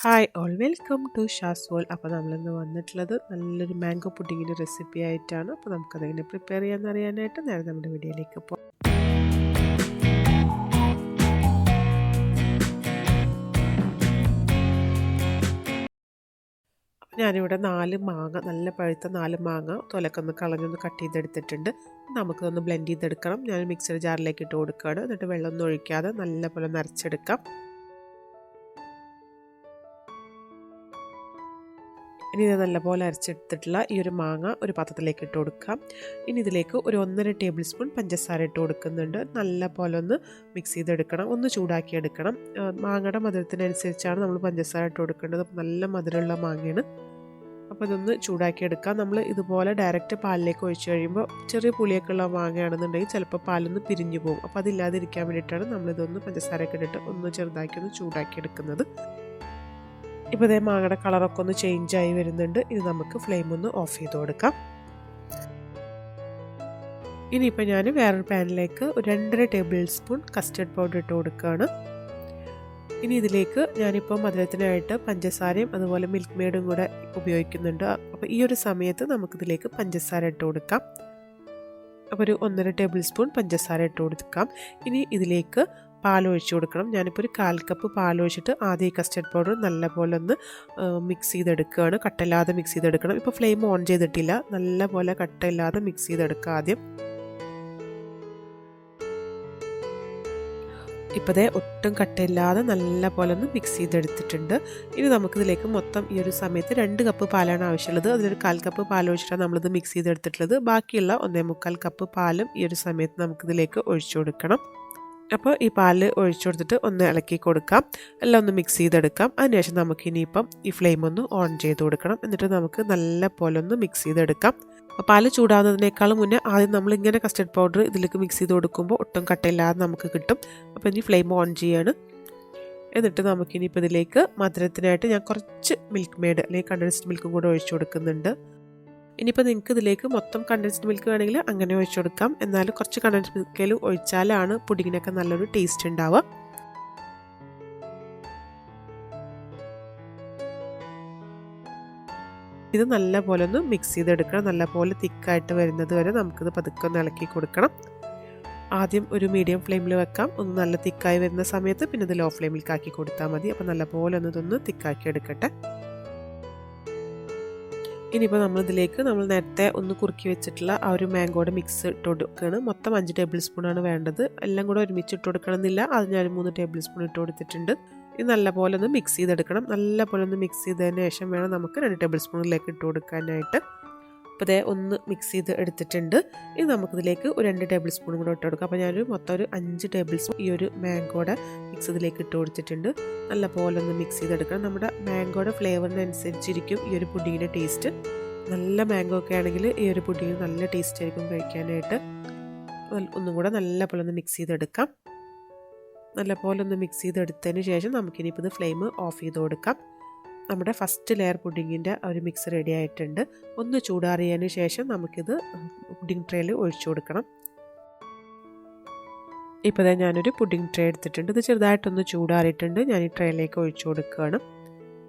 Hi all welcome to Shaz world. അപ്പോൾ നമ്മളിന്ന് വന്നിട്ടുള്ളത് നല്ലൊരു മാംഗോ പുഡിങ്ങിൻ്റെ റെസിപ്പി ആയിട്ടാണ്. അപ്പോൾ നമുക്കതെങ്ങനെ പ്രിപ്പയർ ചെയ്യാമെന്ന് അറിയാനായിട്ട് നേരെ നമ്മുടെ വീഡിയോയിലേക്ക് പോകാം. ഞാനിവിടെ 4 മാങ്ങ, നല്ല പഴുത്ത 4 മാങ്ങ തൊലക്കൊന്ന് കളഞ്ഞൊന്ന് കട്ട് ചെയ്തെടുത്തിട്ടുണ്ട്. നമുക്കൊന്ന് ബ്ലെൻഡ് ചെയ്തെടുക്കണം. ഞാൻ മിക്സർ ജാറിലേക്ക് ഇട്ട് കൊടുക്കുകയാണ്. എന്നിട്ട് വെള്ളമൊന്നും ഒഴിക്കാതെ നല്ലപോലെ നരച്ചെടുക്കാം. ഇനി ഇത് നല്ലപോലെ അരച്ചെടുത്തിട്ടുള്ള ഈ ഒരു മാങ്ങ ഒരു പാത്രത്തിലേക്ക് ഇട്ട് കൊടുക്കാം. ഇനി ഇതിലേക്ക് ഒരു 1.5 ടേബിൾ സ്പൂൺ പഞ്ചസാര ഇട്ട് കൊടുക്കുന്നുണ്ട്. നല്ലപോലെ ഒന്ന് മിക്സ് ചെയ്തെടുക്കണം, ഒന്ന് ചൂടാക്കി എടുക്കണം. മാങ്ങയുടെ മധുരത്തിനനുസരിച്ചാണ് നമ്മൾ പഞ്ചസാര ഇട്ട് കൊടുക്കേണ്ടത്. നല്ല മധുരമുള്ള മാങ്ങയാണ്. അപ്പോൾ ഇതൊന്ന് ചൂടാക്കി എടുക്കാം. നമ്മൾ ഇതുപോലെ ഡയറക്റ്റ് പാലിലേക്ക് ഒഴിച്ച് കഴിയുമ്പോൾ ചെറിയ പുളിയൊക്കെ ഉള്ള മാങ്ങയാണെന്നുണ്ടെങ്കിൽ ചിലപ്പോൾ പാലൊന്ന് പിരിഞ്ഞു പോകും. അപ്പോൾ അതില്ലാതിരിക്കാൻ വേണ്ടിയിട്ടാണ് നമ്മളിതൊന്ന് പഞ്ചസാരയൊക്കെ ഇട്ടിട്ട് ഒന്ന് ചെറുതാക്കി ഒന്ന് ചൂടാക്കി എടുക്കുന്നത്. ഇപ്പോൾ ഇതേ മാങ്ങയുടെ കളറൊക്കെ ഒന്ന് ചേഞ്ചായി വരുന്നുണ്ട്. ഇനി നമുക്ക് ഫ്ലെയിം ഒന്ന് ഓഫ് ചെയ്ത് കൊടുക്കാം. ഇനിയിപ്പോൾ ഞാൻ വേറൊരു പാനിലേക്ക് ഒരു 2.5 ടേബിൾ സ്പൂൺ കസ്റ്റർഡ് പൗഡർ ഇട്ട് കൊടുക്കുകയാണ്. ഇനി ഇതിലേക്ക് ഞാനിപ്പോൾ മധുരത്തിനായിട്ട് പഞ്ചസാരയും അതുപോലെ മിൽക്ക് മെയ്ഡും കൂടെ ഉപയോഗിക്കുന്നുണ്ട്. അപ്പോൾ ഈ ഒരു സമയത്ത് നമുക്കിതിലേക്ക് പഞ്ചസാര ഇട്ട് കൊടുക്കാം. അപ്പോൾ ഒരു 1.5 ടേബിൾ സ്പൂൺ പഞ്ചസാര ഇട്ട് കൊടുക്കാം. ഇനി ഇതിലേക്ക് പാലൊഴിച്ച് കൊടുക്കണം. ഞാനിപ്പോൾ ഒരു 1/4 കപ്പ് പാലൊഴിച്ചിട്ട് ആദ്യം ഈ കസ്റ്റർഡ് പൗഡർ നല്ലപോലെ ഒന്ന് മിക്സ് ചെയ്തെടുക്കുകയാണ്. കട്ടയില്ലാതെ മിക്സ് ചെയ്തെടുക്കണം. ഇപ്പോൾ ഫ്ലെയിം ഓൺ ചെയ്തിട്ടില്ല. നല്ലപോലെ കട്ടയില്ലാതെ മിക്സ് ചെയ്തെടുക്കുക ആദ്യം. ഇപ്പോൾ ദേ ഒട്ടും കട്ടയില്ലാതെ നല്ലപോലെ ഒന്ന് മിക്സ് ചെയ്തെടുത്തിട്ടുണ്ട്. ഇനി നമുക്കിതിലേക്ക് മൊത്തം ഈ ഒരു സമയത്ത് 2 കപ്പ് പാലാണ് ആവശ്യമുള്ളത്. അതിലൊരു 1/4 കപ്പ് പാലൊഴിച്ചിട്ടാണ് നമ്മളിത് മിക്സ് ചെയ്തെടുത്തിട്ടുള്ളത്. ബാക്കിയുള്ള 1.25 കപ്പ് പാലും ഈ ഒരു സമയത്ത് നമുക്കിതിലേക്ക് ഒഴിച്ചു കൊടുക്കണം. അപ്പോൾ ഈ പാല് ഒഴിച്ചു കൊടുത്തിട്ട് ഒന്ന് ഇളക്കി കൊടുക്കാം. എല്ലാം ഒന്ന് മിക്സ് ചെയ്തെടുക്കാം. അതിനുശേഷം നമുക്ക് ഇനിയിപ്പം ഈ ഫ്ലെയിം ഒന്ന് ഓൺ ചെയ്ത് കൊടുക്കണം. എന്നിട്ട് നമുക്ക് നല്ല പോലെ ഒന്ന് മിക്സ് ചെയ്തെടുക്കാം. അപ്പോൾ പാല് ചൂടാവുന്നതിനേക്കാളും മുന്നേ ആദ്യം നമ്മളിങ്ങനെ കസ്റ്റർഡ് പൗഡർ ഇതിലേക്ക് മിക്സ് ചെയ്ത് കൊടുക്കുമ്പോൾ ഒട്ടും കട്ടയില്ലാതെ നമുക്ക് കിട്ടും. അപ്പോൾ ഇനി ഫ്ലെയിം ഓൺ ചെയ്യാണ്. എന്നിട്ട് നമുക്കിനിയിപ്പോൾ ഇതിലേക്ക് മധുരത്തിനായിട്ട് ഞാൻ കുറച്ച് മിൽക്ക് മെയ്ഡ് അല്ലെങ്കിൽ കണ്ടൻസ്ഡ് മിൽക്കും കൂടെ ഒഴിച്ചു കൊടുക്കുന്നുണ്ട്. ഇനിയിപ്പോൾ നിങ്ങൾക്ക് ഇതിലേക്ക് മൊത്തം കണ്ടൻസ്ഡ് മിൽക്ക് വേണമെങ്കിൽ അങ്ങനെ ഒഴിച്ചു കൊടുക്കാം. എന്നാലും കുറച്ച് കണ്ടൻസ്ഡ് മിൽക്കിൽ ഒഴിച്ചാലാണ് പുഡിങ്ങിനൊക്കെ നല്ലൊരു ടേസ്റ്റ് ഉണ്ടാവുക. ഇത് നല്ലപോലെ ഒന്ന് മിക്സ് ചെയ്തെടുക്കണം. നല്ലപോലെ തിക്കായിട്ട് വരുന്നത് വരെ നമുക്കിത് പതുക്കെ ഒന്ന് ഇളക്കി കൊടുക്കണം. ആദ്യം ഒരു മീഡിയം ഫ്ലെയിമിൽ വെക്കാം. ഒന്ന് നല്ല തിക്കായി വരുന്ന സമയത്ത് പിന്നെ ഇത് ലോ ഫ്ലെയിമിലേക്ക് ആക്കി കൊടുത്താൽ മതി. അപ്പോൾ നല്ലപോലെ ഒന്ന് ഇതൊന്ന് തിക്കാക്കി എടുക്കട്ടെ. ഇനിയിപ്പോൾ നമ്മളിതിലേക്ക് നമ്മൾ നേരത്തെ ഒന്ന് കുറുക്കി വെച്ചിട്ടുള്ള ആ ഒരു മാംഗോയുടെ മിക്സ് ഇട്ട് കൊടുക്കുകയാണ്. മൊത്തം 5 ടേബിൾ സ്പൂണാണ് വേണ്ടത്. എല്ലാം കൂടെ ഒരുമിച്ച് ഇട്ട് കൊടുക്കണമെന്നില്ല. അത് ഞാൻ 3 ടേബിൾ സ്പൂൺ ഇട്ട് കൊടുത്തിട്ടുണ്ട്. ഇത് നല്ലപോലെ ഒന്ന് മിക്സ് ചെയ്തെടുക്കണം. നല്ലപോലെ ഒന്ന് മിക്സ് ചെയ്തതിന് ശേഷം വേണം നമുക്ക് 2 ടേബിൾ സ്പൂണിലേക്ക് ഇട്ട് കൊടുക്കാനായിട്ട്. അപ്പോൾ ഇതേ ഒന്ന് മിക്സ് ചെയ്ത് എടുത്തിട്ടുണ്ട്. ഇനി നമുക്കിതിലേക്ക് ഒരു 2 ടേബിൾ സ്പൂൺ കൂടെ ഇട്ട് കൊടുക്കാം. അപ്പോൾ ഞാനൊരു മൊത്തം ഒരു 5 ടേബിൾ സ്പൂൺ ഈ ഒരു മാംഗോയുടെ മിക്സ് ഇതിലേക്ക് ഇട്ട് കൊടുത്തിട്ടുണ്ട്. നല്ലപോലെ ഒന്ന് മിക്സ് ചെയ്തെടുക്കണം. നമ്മുടെ മാംഗോയുടെ ഫ്ലേവറിനനുസരിച്ചിരിക്കും ഈ ഒരു പുഡിങ്ങിൻ്റെ ടേസ്റ്റ്. നല്ല മാംഗോ ഒക്കെ ആണെങ്കിൽ ഈ ഒരു പുഡിങ് നല്ല ടേസ്റ്റ് ആയിരിക്കും കഴിക്കാനായിട്ട്. ഒന്നും കൂടെ നല്ലപോലെ ഒന്ന് മിക്സ് ചെയ്തെടുക്കാം. നല്ലപോലെ ഒന്ന് മിക്സ് ചെയ്തെടുത്തതിന് ശേഷം നമുക്കിനിയിപ്പോൾ ഇത് ഫ്ലെയിം ഓഫ് ചെയ്ത് കൊടുക്കാം. നമ്മുടെ ഫസ്റ്റ് ലെയർ പുഡിങ്ങിൻ്റെ ഒരു മിക്സ് റെഡി ആയിട്ടുണ്ട്. ഒന്ന് ചൂടാറിയതിന് ശേഷം നമുക്കിത് പുഡിംഗ് ട്രേയിൽ ഒഴിച്ചു കൊടുക്കണം. ഇപ്പോൾ ഞാനൊരു പുഡിംഗ് ട്രേ എടുത്തിട്ടുണ്ട്. ഇത് ചെറുതായിട്ടൊന്ന് ചൂടാറിയിട്ടുണ്ട്. ഞാൻ ഈ ട്രേയിലേക്ക് ഒഴിച്ചു കൊടുക്കുകയാണ്.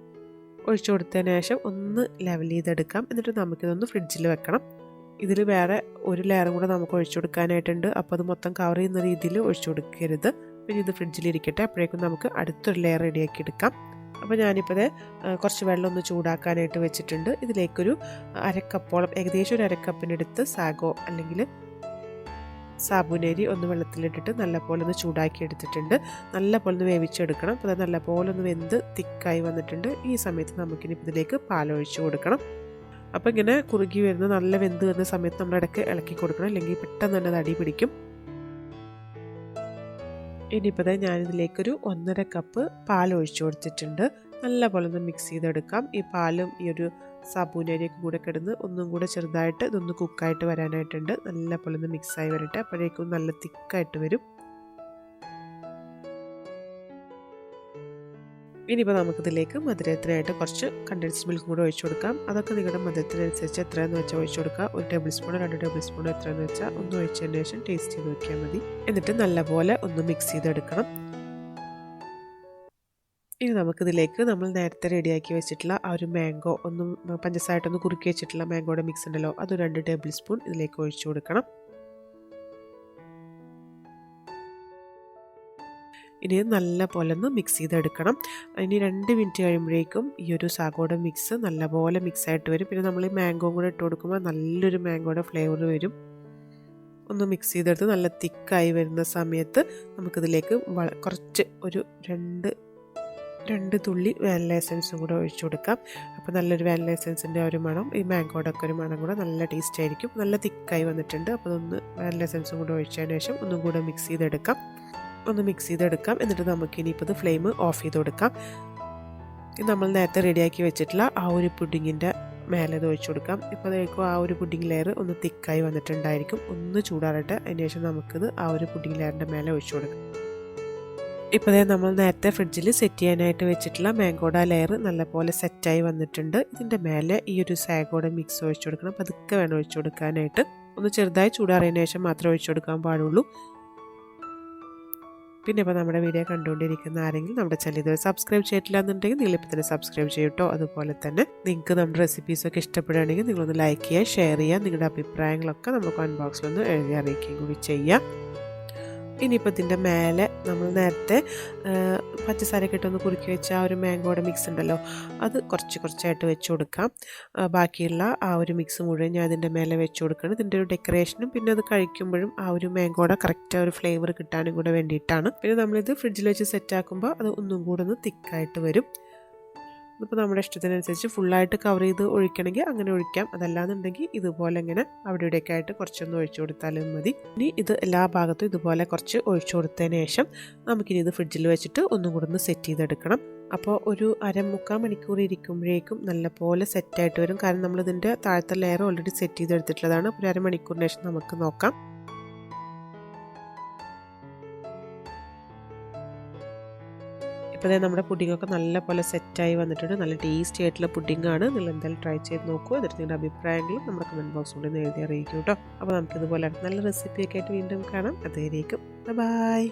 ഒഴിച്ചു കൊടുത്തതിന് ശേഷം ഒന്ന് ലെവൽ ചെയ്തെടുക്കാം. എന്നിട്ട് നമുക്കിതൊന്ന് ഫ്രിഡ്ജിൽ വെക്കണം. ഇതിൽ വേറെ ഒരു ലെയറും കൂടെ നമുക്ക് ഒഴിച്ചു കൊടുക്കാനായിട്ടുണ്ട്. അപ്പോൾ അത് മൊത്തം കവർ ചെയ്യുന്ന രീതിയിൽ ഒഴിച്ചു കൊടുക്കരുത്. പിന്നെ ഇത് ഫ്രിഡ്ജിലിരിക്കട്ടെ. അപ്പോഴേക്കും നമുക്ക് അടുത്തൊരു ലെയർ റെഡിയാക്കി എടുക്കാം. അപ്പോൾ ഞാനിപ്പോൾ കുറച്ച് വെള്ളം ഒന്ന് ചൂടാക്കാനായിട്ട് വെച്ചിട്ടുണ്ട്. ഇതിലേക്കൊരു 1/2 കപ്പോളം, ഏകദേശം ഒരു 1/2 കപ്പിനടുത്ത് സാഗോ അല്ലെങ്കിൽ സാബുനരി ഒന്ന് വെള്ളത്തിലിട്ടിട്ട് നല്ലപോലെ ഒന്ന് ചൂടാക്കി എടുത്തിട്ടുണ്ട്. നല്ലപോലെ ഒന്ന് വേവിച്ചെടുക്കണം. അപ്പോൾ അത് നല്ലപോലെ ഒന്ന് വെന്ത് തിക്കായി വന്നിട്ടുണ്ട്. ഈ സമയത്ത് നമുക്കിനി ഇതിലേക്ക് പാലൊഴിച്ച് കൊടുക്കണം. അപ്പോൾ ഇങ്ങനെ കുറുകി വരുന്ന നല്ല വെന്ത് വരുന്ന സമയത്ത് നമ്മൾ ഇടയ്ക്ക് ഇളക്കി കൊടുക്കണം. അല്ലെങ്കിൽ പെട്ടെന്ന് തന്നെ അത് അടി പിടിക്കും. ഇനിയിപ്പോൾ ഞാനിതിലേക്കൊരു 1.5 കപ്പ് പാൽ ഒഴിച്ചു കൊടുത്തിട്ടുണ്ട്. നല്ലപോലെ ഒന്ന് മിക്സ് ചെയ്തെടുക്കാം. ഈ പാലും ഈ ഒരു സാബൂനരിയൊക്കെ കൂടെ കിടന്ന് ഒന്നും കൂടെ ചെറുതായിട്ട് ഇതൊന്ന് കുക്കായിട്ട് വരാനായിട്ടുണ്ട്. നല്ലപോലെ ഒന്ന് മിക്സായി വരട്ടെ. അപ്പോഴേക്കും നല്ല തിക്കായിട്ട് വരും. ഇനിയിപ്പോൾ നമുക്കിതിലേക്ക് മധുരത്തിനായിട്ട് കുറച്ച് കണ്ടൻസ്ഡ് മിൽക്കും കൂടെ ഒഴിച്ചു കൊടുക്കാം. അതൊക്കെ നിങ്ങളുടെ മധുരത്തിനനുസരിച്ച് എത്രയെന്ന് വെച്ചാൽ ഒഴിച്ചു കൊടുക്കുക. 1 ടേബിൾ സ്പൂണോ 2 ടേബിൾ സ്പൂണോ എത്രയെന്ന് വെച്ചാൽ ഒന്ന് ഒഴിച്ചതിന് ശേഷം ടേസ്റ്റ് ചെയ്ത് നോക്കിയാൽ മതി. എന്നിട്ട് നല്ലപോലെ ഒന്ന് മിക്സ് ചെയ്തെടുക്കണം. ഇനി നമുക്കിതിലേക്ക് നമ്മൾ നേരത്തെ റെഡിയാക്കി വെച്ചിട്ടുള്ള ആ ഒരു മാംഗോ ഒന്നും പഞ്ചസാരട്ടൊന്ന് കുറുക്കി വെച്ചിട്ടുള്ള മാംഗോയുടെ മിക്സ് ഉണ്ടല്ലോ, അത് 2 ടേബിൾ സ്പൂൺ ഇതിലേക്ക് ഒഴിച്ചു കൊടുക്കണം. ഇനി നല്ല പോലെ ഒന്ന് മിക്സ് ചെയ്തെടുക്കണം. ഇനി 2 മിനിറ്റ് കഴിയുമ്പോഴേക്കും ഈ ഒരു സാഗോയുടെ മിക്സ് നല്ലപോലെ മിക്സായിട്ട് വരും. പിന്നെ നമ്മൾ ഈ മാംഗോയും കൂടെ ഇട്ട് കൊടുക്കുമ്പോൾ നല്ലൊരു മാംഗോയുടെ ഫ്ലേവർ വരും. ഒന്ന് മിക്സ് ചെയ്തെടുത്ത് നല്ല തിക്കായി വരുന്ന സമയത്ത് നമുക്കിതിലേക്ക് കുറച്ച് ഒരു രണ്ട് തുള്ളി വാനില എസൻസും കൂടെ ഒഴിച്ചു കൊടുക്കാം. അപ്പോൾ നല്ലൊരു വാനില എസൻസിൻ്റെ ഒരു മണം, ഈ മാംഗോയുടെ ഒക്കെ ഒരു മണം കൂടെ നല്ല ടേസ്റ്റ് ആയിരിക്കും. നല്ല തിക്കായി വന്നിട്ടുണ്ട്. അപ്പോൾ അതൊന്ന് വാനില എസൻസും കൂടെ ഒഴിച്ചതിന് ശേഷം ഒന്നും കൂടെ മിക്സ് ചെയ്തെടുക്കാം. എന്നിട്ട് നമുക്ക് ഇനിയിപ്പോൾ ഇത് ഫ്ലെയിം ഓഫ് ചെയ്ത് കൊടുക്കാം. ഇത് നമ്മൾ നേരത്തെ റെഡിയാക്കി വെച്ചിട്ടുള്ള ആ ഒരു പുഡിങ്ങിൻ്റെ മേലെ ഇത് ഒഴിച്ചു കൊടുക്കാം. ഇപ്പോൾ അതായിരിക്കും ആ ഒരു പുഡിംഗ് ലെയർ ഒന്ന് തിക്കായി വന്നിട്ടുണ്ടായിരിക്കും. ഒന്ന് ചൂടാറട്ടെ, അതിന് ശേഷം നമുക്കിത് ആ ഒരു പുഡിംഗ് ലെയറിൻ്റെ മേലെ ഒഴിച്ചു കൊടുക്കാം. ഇപ്പോൾ നമ്മൾ നേരത്തെ ഫ്രിഡ്ജിൽ സെറ്റ് ചെയ്യാനായിട്ട് വെച്ചിട്ടുള്ള മാംഗോയുടെ ലെയർ നല്ലപോലെ സെറ്റായി വന്നിട്ടുണ്ട്. ഇതിൻ്റെ മേലെ ഈ ഒരു സാഗോയുടെ മിക്സ് ഒഴിച്ചു കൊടുക്കണം. പതുക്കെ വേണം ഒഴിച്ചു കൊടുക്കാനായിട്ട്. ഒന്ന് ചെറുതായി ചൂടാറിയതിന് ശേഷം മാത്രമേ ഒഴിച്ചു കൊടുക്കാൻ പാടുള്ളൂ. പിന്നെ ഇപ്പോൾ നമ്മുടെ വീഡിയോ കണ്ടുകൊണ്ടിരിക്കുന്ന ആരെങ്കിലും നമ്മുടെ ചാനൽ ഇതുവരെ സബ്സ്ക്രൈബ് ചെയ്തിട്ടില്ല എന്നുണ്ടെങ്കിൽ നിങ്ങളിപ്പോൾ തന്നെ സബ്സ്ക്രൈബ് ചെയ്യട്ടോ. അതുപോലെ തന്നെ നിങ്ങൾക്ക് നമ്മുടെ റെസിപ്പീസൊക്കെ ഇഷ്ടപ്പെടുകയാണെങ്കിൽ നിങ്ങളൊന്ന് ലൈക്ക് ചെയ്യുക, ഷെയർ ചെയ്യുക. നിങ്ങളുടെ അഭിപ്രായങ്ങളൊക്കെ നമ്മൾ കമൻറ്റ് ബോക്സിലൊന്ന് എഴുതി അറിയിക്കുകയും കൂടി ചെയ്യുക. ഇനിയിപ്പോൾ ഇതിൻ്റെ മേലെ നമ്മൾ നേരത്തെ പഞ്ചസാരയൊക്കെ ഇട്ടൊന്ന് കുറുക്കി വെച്ച ആ ഒരു മാംഗോയുടെ മിക്സ് ഉണ്ടല്ലോ, അത് കുറച്ചായിട്ട് വെച്ച് കൊടുക്കാം. ബാക്കിയുള്ള ആ ഒരു മിക്സ് മുഴുവൻ ഞാൻ അതിൻ്റെ മേലെ വെച്ച് കൊടുക്കണം. ഇതിൻ്റെ ഒരു ഡെക്കറേഷനും പിന്നെ അത് കഴിക്കുമ്പോഴും ആ ഒരു മാംഗോയുടെ കറക്റ്റ് ഒരു ഫ്ലേവർ കിട്ടാനും കൂടെ വേണ്ടിയിട്ടാണ്. പിന്നെ നമ്മളിത് ഫ്രിഡ്ജിൽ വെച്ച് സെറ്റാക്കുമ്പോൾ അത് ഒന്നും കൂടെ ഒന്ന് തിക്കായിട്ട് വരും. ഇപ്പോൾ നമ്മുടെ ഇഷ്ടത്തിനനുസരിച്ച് ഫുള്ളായിട്ട് കവർ ചെയ്ത് ഒഴിക്കണമെങ്കിൽ അങ്ങനെ ഒഴിക്കാം. അതല്ലാന്നുണ്ടെങ്കിൽ ഇതുപോലെ ഇങ്ങനെ അവിടെ ഇവിടെയൊക്കെ ആയിട്ട് കുറച്ചൊന്ന് ഒഴിച്ചു കൊടുത്താലും മതി. ഇനി ഇത് എല്ലാ ഭാഗത്തും ഇതുപോലെ കുറച്ച് ഒഴിച്ചു കൊടുത്തതിന് ശേഷം നമുക്കിനി ഇത് ഫ്രിഡ്ജിൽ വെച്ചിട്ട് ഒന്നും കൂടെ ഒന്ന് സെറ്റ് ചെയ്തെടുക്കണം. അപ്പോൾ ഒരു 1/4 മണിക്കൂർ ഇരിക്കുമ്പോഴേക്കും നല്ലപോലെ സെറ്റായിട്ട് വരും. കാരണം നമ്മളിതിൻ്റെ താഴത്തെ ലെയർ ഓൾറെഡി സെറ്റ് ചെയ്തെടുത്തിട്ടുള്ളതാണ്. അപ്പോൾ 1/2 മണിക്കൂറിന് ശേഷം നമുക്ക് നോക്കാം. ഇപ്പോൾ നമ്മുടെ പുഡിങ്ങൊക്കെ നല്ല പോലെ സെറ്റായി വന്നിട്ടുണ്ട്. നല്ല ടേസ്റ്റി ആയിട്ടുള്ള പുഡിങ്ങാണ്. നിങ്ങൾ എന്തായാലും ട്രൈ ചെയ്ത് നോക്കൂ. എന്നിട്ട് നിങ്ങളുടെ അഭിപ്രായങ്ങളും നമ്മുടെ കമൻറ്റ് ബോക്സിലൂടെ എഴുതി അറിയിക്കും കേട്ടോ. അപ്പോൾ നമുക്കിതുപോലെ നല്ല റെസിപ്പിയൊക്കെ ആയിട്ട് വീണ്ടും കാണാം. അതുവരേക്കും ബൈ.